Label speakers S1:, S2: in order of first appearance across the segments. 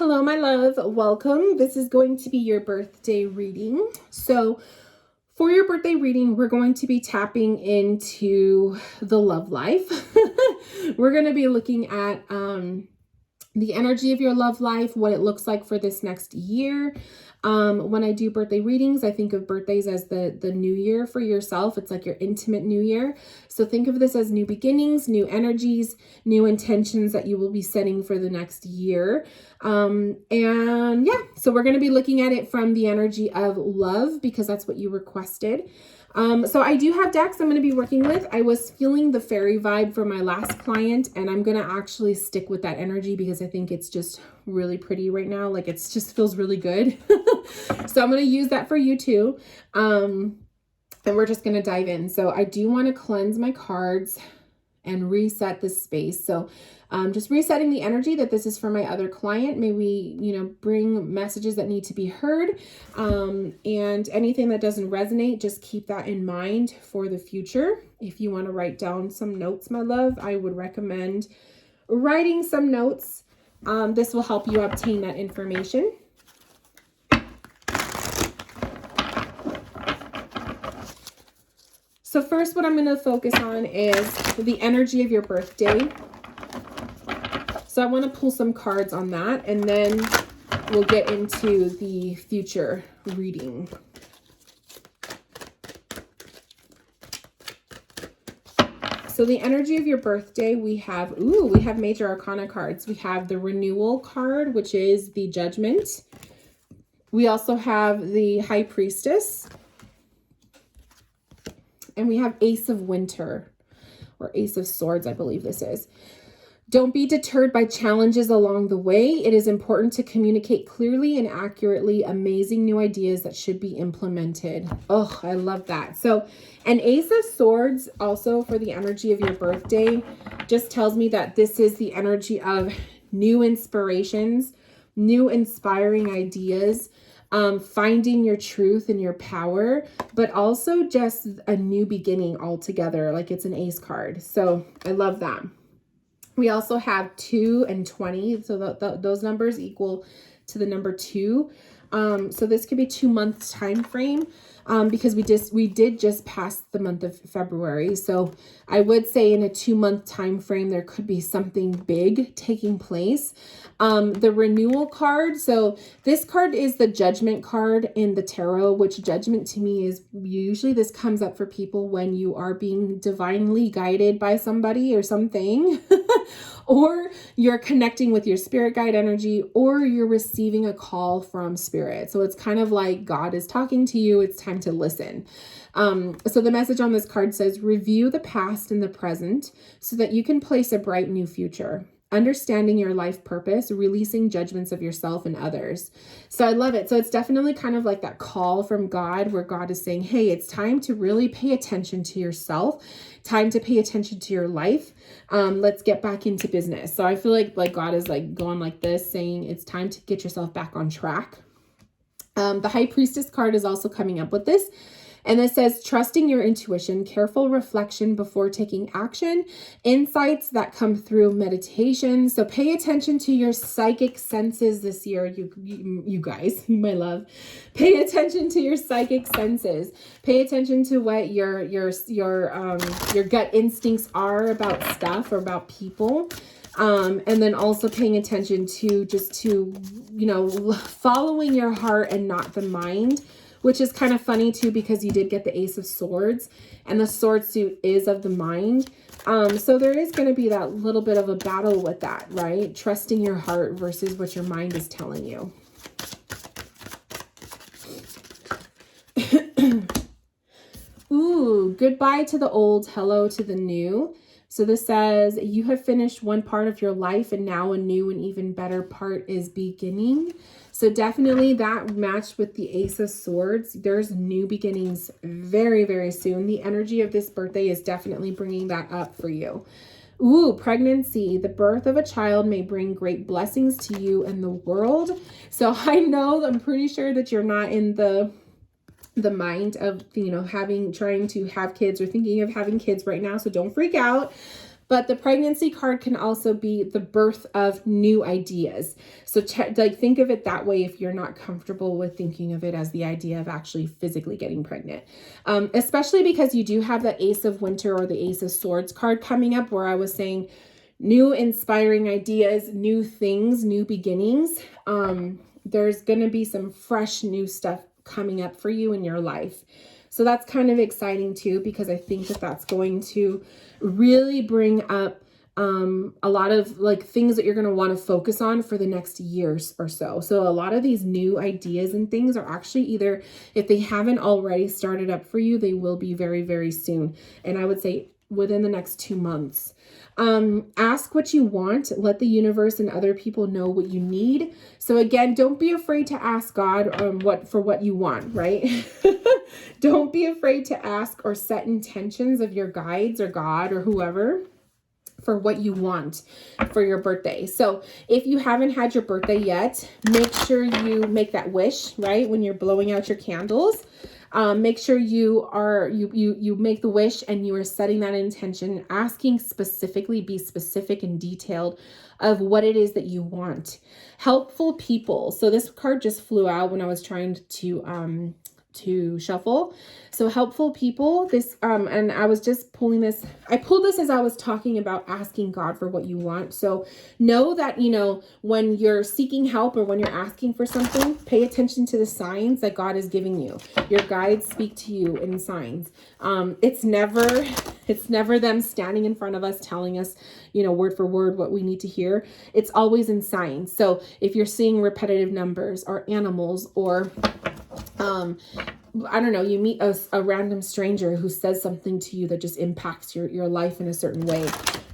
S1: Hello, my love. Welcome. This is going to be your birthday reading. So for your birthday reading, we're going to be tapping into the love life. We're going to be looking at the energy of your love life, what it looks like for this next year. When I do birthday readings, I think of birthdays as the new year for yourself. It's like your intimate new year. So think of this as new beginnings, new energies, new intentions that you will be setting for the next year. And yeah, so we're going to be looking at it from the energy of love because that's what you requested. So I do have decks I'm going to be working with. I was feeling the fairy vibe for my last client, and I'm going to actually stick with that energy because I think it's just really pretty right now. Like it just feels really good. So I'm going to use that for you too. And we're just going to dive in. So I do want to cleanse my cards and reset this space. So just resetting the energy that this is for my other client. May we, bring messages that need to be heard. And anything that doesn't resonate, just keep that in mind for the future. If you want to write down some notes, my love, I would recommend writing some notes. This will help you obtain that information. So first, what I'm going to focus on is the energy of your birthday. So I want to pull some cards on that, and then we'll get into the future reading. So the energy of your birthday, we have major arcana cards. We have the renewal card, which is the judgment. We also have the high priestess. And we have Ace of Winter, or Ace of Swords, I believe this is. Don't be deterred by challenges along the way. It is important to communicate clearly and accurately amazing new ideas that should be implemented. Oh, I love that. So an Ace of Swords also for the energy of your birthday just tells me that this is the energy of new inspirations, new inspiring ideas, finding your truth and your power, but also just a new beginning altogether. Like it's an ace card. So I love that. We also have 2 and 20. So those numbers equal to the number 2. So this could be 2 months time frame, because we did just pass the month of February. So I would say in a 2-month time frame, there could be something big taking place. The renewal card. So this card is the judgment card in the tarot, which judgment to me is usually this comes up for people when you are being divinely guided by somebody or something, or you're connecting with your spirit guide energy, or you're receiving a call from spirit. So it's kind of like God is talking to you. It's time to listen. So the message on this card says, review the past and the present so that you can place a bright new future. Understanding your life purpose, releasing judgments of yourself and others. So I love it. So it's definitely kind of like that call from God where God is saying, hey, it's time to really pay attention to yourself, time to pay attention to your life. Let's get back into business. So I feel like God is like going like this, saying it's time to get yourself back on track. The High Priestess card is also coming up with this. And it says, trusting your intuition, careful reflection before taking action, insights that come through meditation. So pay attention to your psychic senses this year, you guys, my love. Pay attention to your psychic senses. Pay attention to what your gut instincts are about stuff or about people. And then also paying attention to following your heart and not the mind, which is kind of funny too, because you did get the Ace of Swords and the sword suit is of the mind. So there is going to be that little bit of a battle with that, right? Trusting your heart versus what your mind is telling you. Ooh, goodbye to the old, hello to the new. So this says, you have finished one part of your life and now a new and even better part is beginning. So definitely that matched with the Ace of Swords. There's new beginnings very, very soon. The energy of this birthday is definitely bringing that up for you. Ooh, pregnancy. The birth of a child may bring great blessings to you and the world. So I know, I'm pretty sure that you're not in the mind of, trying to have kids or thinking of having kids right now. So don't freak out. But the pregnancy card can also be the birth of new ideas. So like think of it that way if you're not comfortable with thinking of it as the idea of actually physically getting pregnant. Especially because you do have the Ace of Winter or the Ace of Swords card coming up, where I was saying new inspiring ideas, new things, new beginnings. There's going to be some fresh new stuff coming up for you in your life. So that's kind of exciting too, because I think that that's going to really bring up a lot of like things that you're going to want to focus on for the next years or so. So a lot of these new ideas and things are actually either, if they haven't already started up for you, they will be very, very soon. And I would say within the next 2 months. Ask what you want. Let the universe and other people know what you need. So again, don't be afraid to ask God what you want, right? Don't be afraid to ask or set intentions of your guides or God or whoever for what you want for your birthday. So if you haven't had your birthday yet, make sure you make that wish, right? When you're blowing out your candles. Make sure you make the wish and you are setting that intention, asking specifically, be specific and detailed of what it is that you want. Helpful people. So this card just flew out when I was trying to shuffle. So helpful people, this and I was just pulling this. I pulled this as I was talking about asking God for what you want. So know that, when you're seeking help or when you're asking for something, pay attention to the signs that God is giving you. Your guides speak to you in signs. It's never them standing in front of us telling us, word for word what we need to hear. It's always in signs. So if you're seeing repetitive numbers or animals or I don't know, you meet a random stranger who says something to you that just impacts your life in a certain way.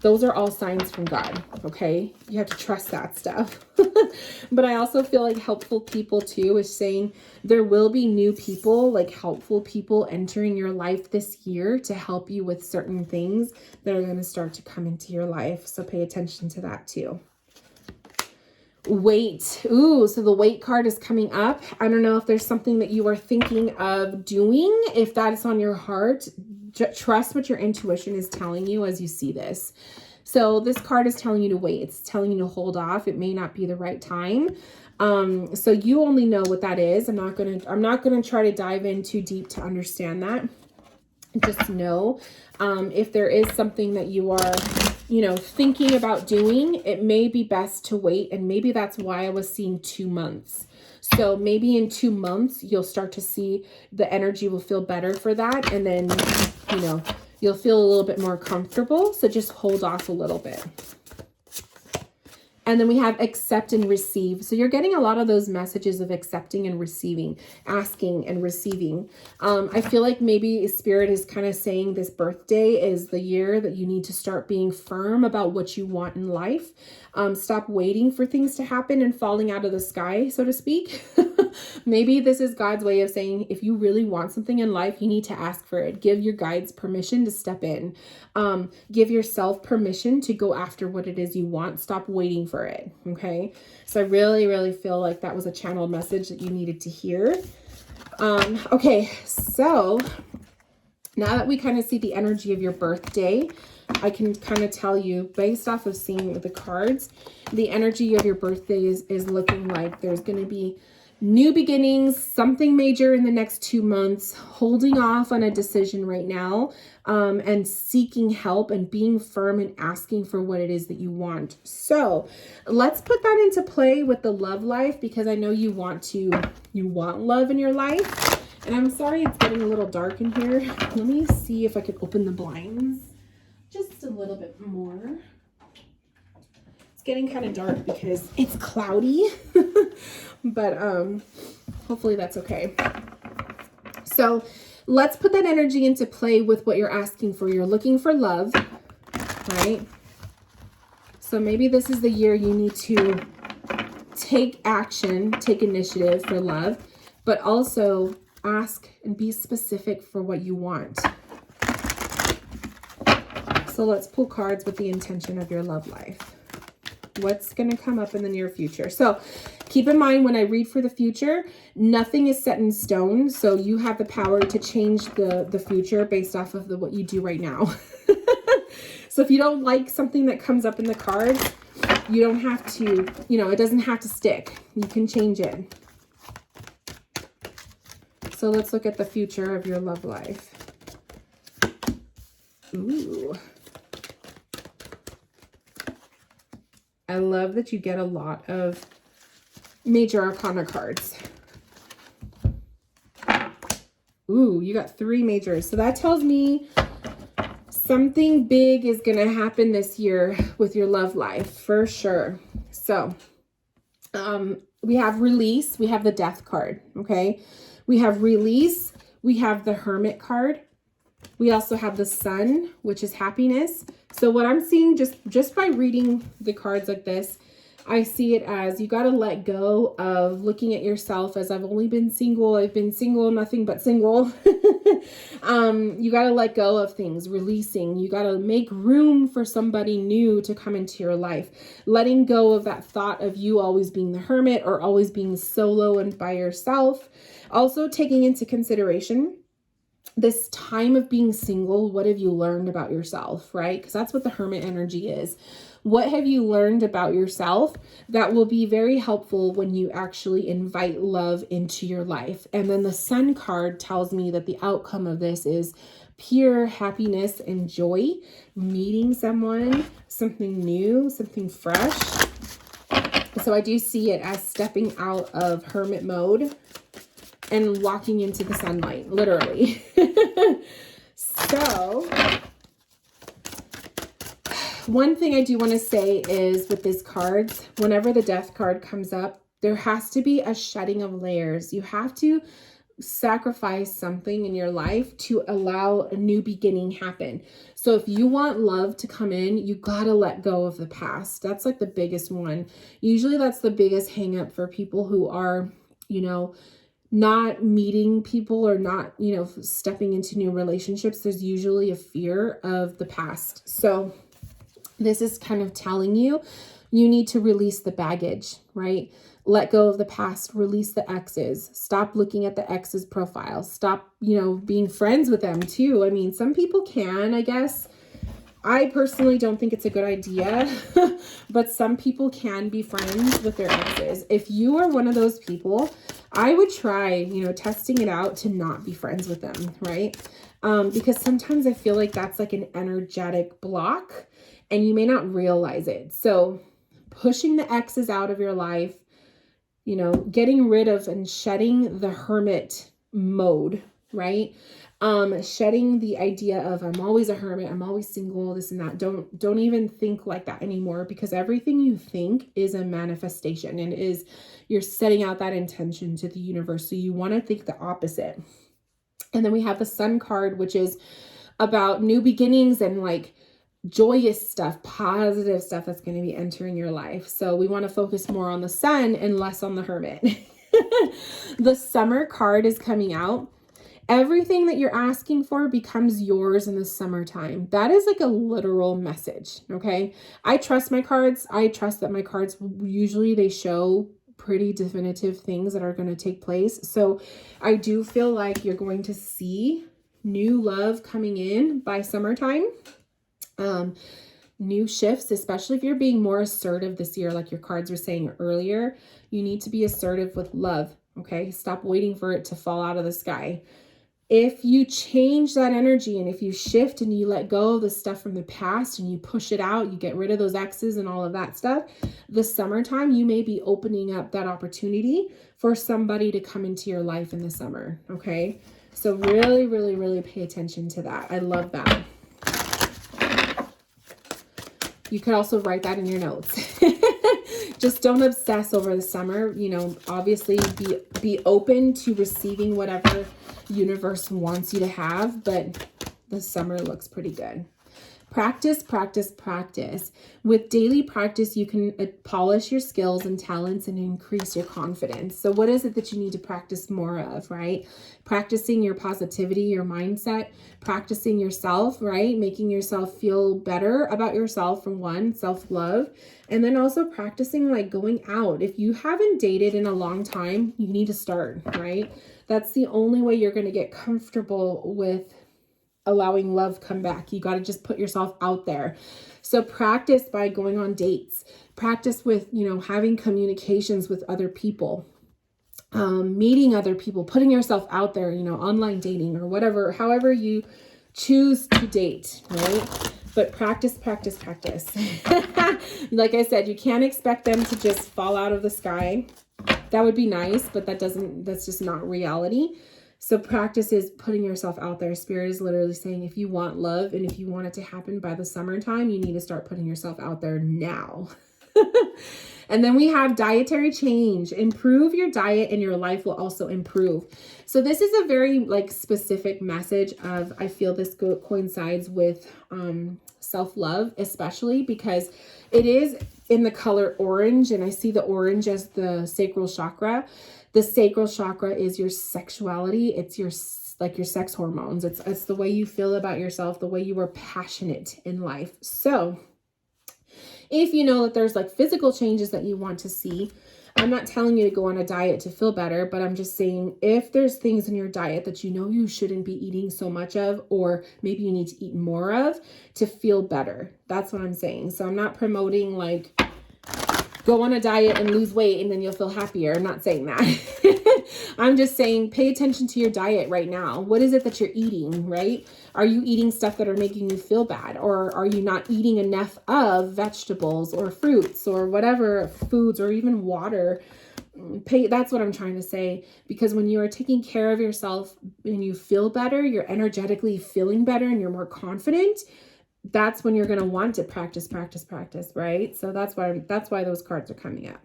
S1: Those are all signs from God, okay? You have to trust that stuff. But I also feel like helpful people too is saying there will be new people, like helpful people entering your life this year to help you with certain things that are going to start to come into your life. So pay attention to that too. Wait. Ooh, so the wait card is coming up. I don't know if there's something that you are thinking of doing. If that is on your heart, trust what your intuition is telling you as you see this. So this card is telling you to wait. It's telling you to hold off. It may not be the right time. So you only know what that is. I'm not gonna try to dive in too deep to understand that. Just know if there is something that you are thinking about doing, it may be best to wait. And maybe that's why I was seeing 2 months. So maybe in 2 months, you'll start to see the energy will feel better for that. And then, you'll feel a little bit more comfortable. So just hold off a little bit. And then we have accept and receive. So you're getting a lot of those messages of accepting and receiving, asking and receiving. I feel like maybe Spirit is kind of saying this birthday is the year that you need to start being firm about what you want in life. Stop waiting for things to happen and falling out of the sky, so to speak. Maybe this is God's way of saying, if you really want something in life, you need to ask for it. Give your guides permission to step in. Give yourself permission to go after what it is you want. Stop waiting for it. Okay. So I really, really feel like that was a channeled message that you needed to hear. Okay. So now that we kind of see the energy of your birthday, I can kind of tell you based off of seeing the cards, the energy of your birthday is looking like there's going to be new beginnings, something major in the next 2 months, holding off on a decision right now, and seeking help and being firm and asking for what it is that you want. So let's put that into play with the love life, because I know you want love in your life. And I'm sorry it's getting a little dark in here. Let me see if I can open the blinds just a little bit more. It's getting kind of dark because it's cloudy, but hopefully that's okay. So let's put that energy into play with what you're asking for. You're looking for love, right? So maybe this is the year you need to take action, take initiative for love, but also ask and be specific for what you want. So let's pull cards with the intention of your love life. What's going to come up in the near future? So keep in mind, when I read for the future, nothing is set in stone. So you have the power to change the future based off of what you do right now. So if you don't like something that comes up in the cards, you don't have to, you know, it doesn't have to stick. You can change it. So let's look at the future of your love life. Ooh. I love that you get a lot of major arcana cards. Ooh, you got 3 majors. So that tells me something big is going to happen this year with your love life for sure. So, we have release. We have the death card. Okay. We have release. We have the hermit card. We also have the sun, which is happiness. So what I'm seeing just by reading the cards like this, I see it as you got to let go of looking at yourself as I've only been single. I've been single, nothing but single. You got to let go of things, releasing. You got to make room for somebody new to come into your life. Letting go of that thought of you always being the hermit or always being solo and by yourself. Also taking into consideration this time of being single. What have you learned about yourself, right? Because that's what the hermit energy is. What have you learned about yourself that will be very helpful when you actually invite love into your life? And then the sun card tells me that the outcome of this is pure happiness and joy, meeting someone, something new, something fresh. So I do see it as stepping out of hermit mode and walking into the sunlight, literally. So one thing I do want to say is with these cards, whenever the death card comes up, there has to be a shedding of layers. You have to sacrifice something in your life to allow a new beginning happen. So if you want love to come in, you got to let go of the past. That's like the biggest one. Usually that's the biggest hang up for people who are, you know, not meeting people or not, you know, stepping into new relationships. There's usually a fear of the past. So this is kind of telling you, you need to release the baggage, right? Let go of the past, release the exes, stop looking at the exes' profiles, stop, you know, being friends with them too. I mean, some people can, I guess. I personally don't think it's a good idea, but some people can be friends with their exes. If you are one of those people, I would try, you know, testing it out to not be friends with them, right? Because sometimes I feel like that's like an energetic block and you may not realize it. So pushing the exes out of your life, you know, getting rid of and shedding the hermit mode, right? Shedding the idea of I'm always a hermit, I'm always single, this and that. Don't even think like that anymore, because everything you think is a manifestation and is you're setting out that intention to the universe. So you want to think the opposite. And then we have the sun card, which is about new beginnings and like joyous stuff, positive stuff that's going to be entering your life. So we want to focus more on the sun and less on the hermit. The summer card is coming out. Everything that you're asking for becomes yours in the summertime. That is like a literal message, okay? I trust my cards. I trust that my cards, usually they show pretty definitive things that are going to take place. So I do feel like you're going to see new love coming in by summertime. New shifts, especially if you're being more assertive this year, like your cards were saying earlier, you need to be assertive with love, okay? Stop waiting for it to fall out of the sky. If you change that energy and if you shift and you let go of the stuff from the past and you push it out, you get rid of those exes and all of that stuff, the summertime, you may be opening up that opportunity for somebody to come into your life in the summer, okay? So really, really, really pay attention to that. I love that. You could also write that in your notes. Just don't obsess over the summer. You know, obviously be open to receiving whatever universe wants you to have, but the summer looks pretty good. Practice, practice, practice. With daily practice, you can polish your skills and talents and increase your confidence. So what is it that you need to practice more of, right? Practicing your positivity, your mindset, practicing yourself, right? Making yourself feel better about yourself, for one, self-love, and then also practicing like going out. If you haven't dated in a long time, you need to start, right? That's the only way you're going to get comfortable with allowing love come back. You got to just put yourself out there. So practice by going on dates, practice with, you know, having communications with other people, meeting other people, putting yourself out there, you know, online dating or whatever, however you choose to date, right? But practice, practice, practice. Like I said, you can't expect them to just fall out of the sky. That would be nice, but that's just not reality. So practice is putting yourself out there. Spirit is literally saying, if you want love and if you want it to happen by the summertime, you need to start putting yourself out there now. And then we have dietary change. Improve your diet and your life will also improve. So this is a very like specific message of, I feel this coincides with self-love, especially because it is in the color orange, and I see the orange as the sacral chakra. The sacral chakra is your sexuality. It's your sex hormones. It's the way you feel about yourself, the way you are passionate in life. So if you know that there's like physical changes that you want to see, I'm not telling you to go on a diet to feel better, but I'm just saying if there's things in your diet that you know you shouldn't be eating so much of, or maybe you need to eat more of to feel better. That's what I'm saying. So I'm not promoting like go on a diet and lose weight and then you'll feel happier. I'm not saying that. I'm just saying pay attention to your diet right now. What is it that you're eating, right? Are you eating stuff that are making you feel bad? Or are you not eating enough of vegetables or fruits or whatever foods or even water? That's what I'm trying to say, because when you are taking care of yourself and you feel better, you're energetically feeling better and you're more confident. That's when you're going to want to practice, practice, practice, right? So that's why those cards are coming up.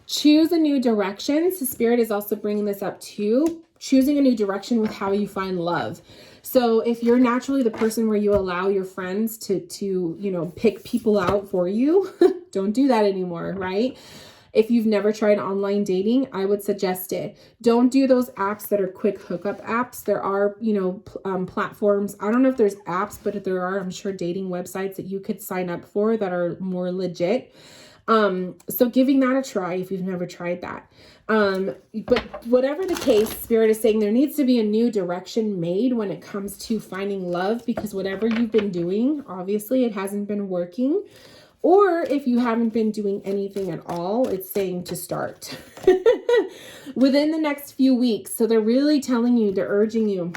S1: Choose a new direction. So Spirit is also bringing this up too. Choosing a new direction with how you find love. So if you're naturally the person where you allow your friends to you know, pick people out for you, don't do that anymore, right? If you've never tried online dating, I would suggest it. Don't do those apps that are quick hookup apps. There are, you know, platforms. I don't know if there's apps, but if there are, I'm sure dating websites that you could sign up for that are more legit. So giving that a try if you've never tried that. But whatever the case, Spirit is saying there needs to be a new direction made when it comes to finding love, because whatever you've been doing, obviously it hasn't been working. Or if you haven't been doing anything at all, it's saying to start within the next few weeks. So they're really telling you, they're urging you,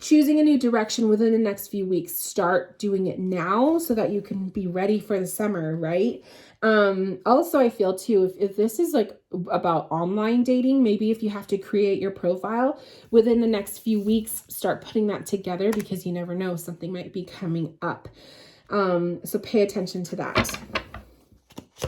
S1: choosing a new direction within the next few weeks. Start doing it now so that you can be ready for the summer, right? Also, I feel too, if this is like about online dating, maybe if you have to create your profile within the next few weeks, start putting that together, because you never know, something might be coming up. So pay attention to that.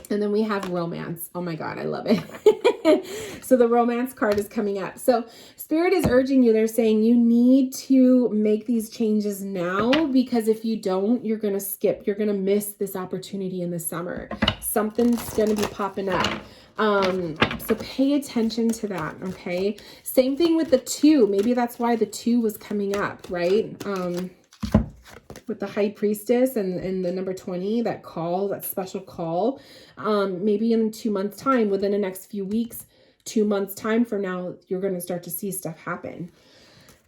S1: And then we have romance. Oh my God, I love it. So the romance card is coming up. So Spirit is urging you. They're saying you need to make these changes now, because if you don't, you're going to miss this opportunity in the summer. Something's going to be popping up. So pay attention to that. Okay. Same thing with the 2. Maybe that's why the 2 was coming up, right? With the High Priestess and the number 20, that call, that special call, maybe in 2 months time, within the next few weeks, 2 months time from now, you're going to start to see stuff happen.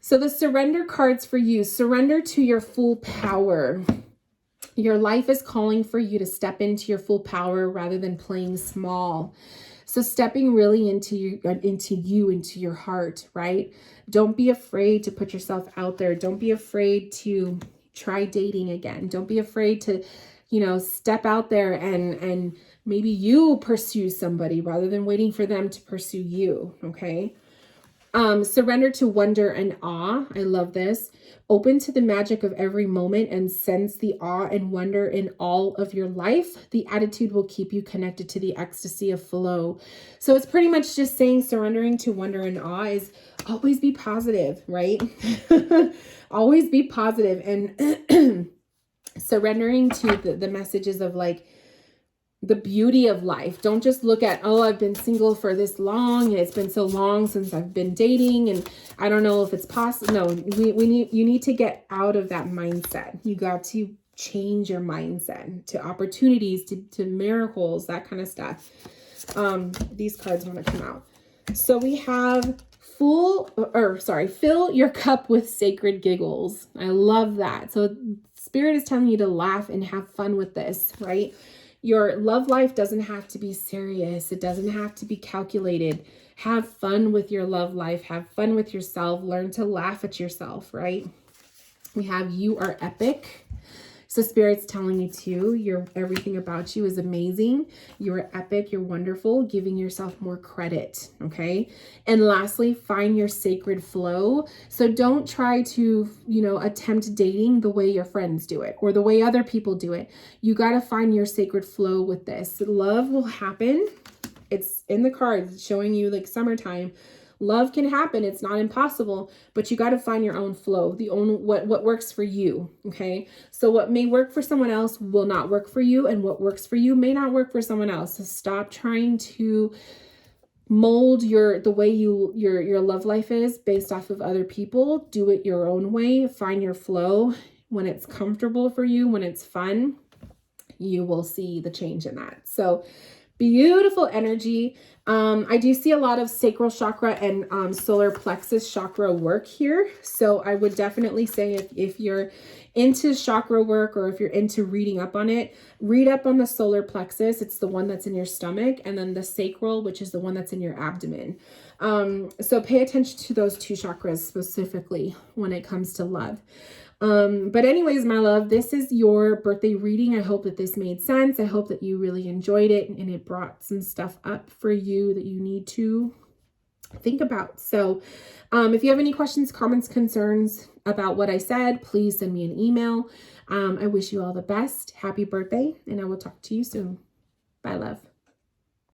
S1: So the surrender cards for you, surrender to your full power. Your life is calling for you to step into your full power rather than playing small. So stepping really into your heart, right? Don't be afraid to put yourself out there. Don't be afraid to try dating again. Don't be afraid to, you know, step out there and maybe you pursue somebody rather than waiting for them to pursue you. Okay. Surrender to wonder and awe. I love this. Open to the magic of every moment and sense the awe and wonder in all of your life. The attitude will keep you connected to the ecstasy of flow. So it's pretty much just saying surrendering to wonder and awe is always be positive, right? Always be positive, and surrendering to the messages of like the beauty of life. Don't just look at, oh, I've been single for this long and it's been so long since I've been dating and I don't know if it's possible. No, you need to get out of that mindset. You got to change your mindset to opportunities, to miracles, that kind of stuff. These cards want to come out. So we have fill your cup with sacred giggles. I love that. So Spirit is telling you to laugh and have fun with this, right? Your love life doesn't have to be serious. It doesn't have to be calculated. Have fun with your love life. Have fun with yourself. Learn to laugh at yourself, right? We have you are epic. So Spirit's telling you too, everything about you is amazing. You're epic, you're wonderful, giving yourself more credit, okay? And lastly, find your sacred flow. So don't try to, attempt dating the way your friends do it or the way other people do it. You got to find your sacred flow with this. Love will happen. It's in the cards showing you like summertime. Love can happen. It's not impossible, but you got to find your own flow, what works for you. Okay. So what may work for someone else will not work for you, and what works for you may not work for someone else. So stop trying to mold the way your love life is based off of other people. Do it your own way. Find your flow when it's comfortable for you, when it's fun. You will see the change in that. So beautiful energy. I do see a lot of sacral chakra and solar plexus chakra work here. So I would definitely say if you're into chakra work or if you're into reading up on it, read up on the solar plexus. It's the one that's in your stomach, and then the sacral, which is the one that's in your abdomen. So pay attention to those two chakras specifically when it comes to love. But anyways, my love, this is your birthday reading. I hope that this made sense. I hope that you really enjoyed it and it brought some stuff up for you that you need to think about. So, if you have any questions, comments, concerns about what I said, please send me an email. I wish you all the best. Happy birthday, and I will talk to you soon. Bye, love.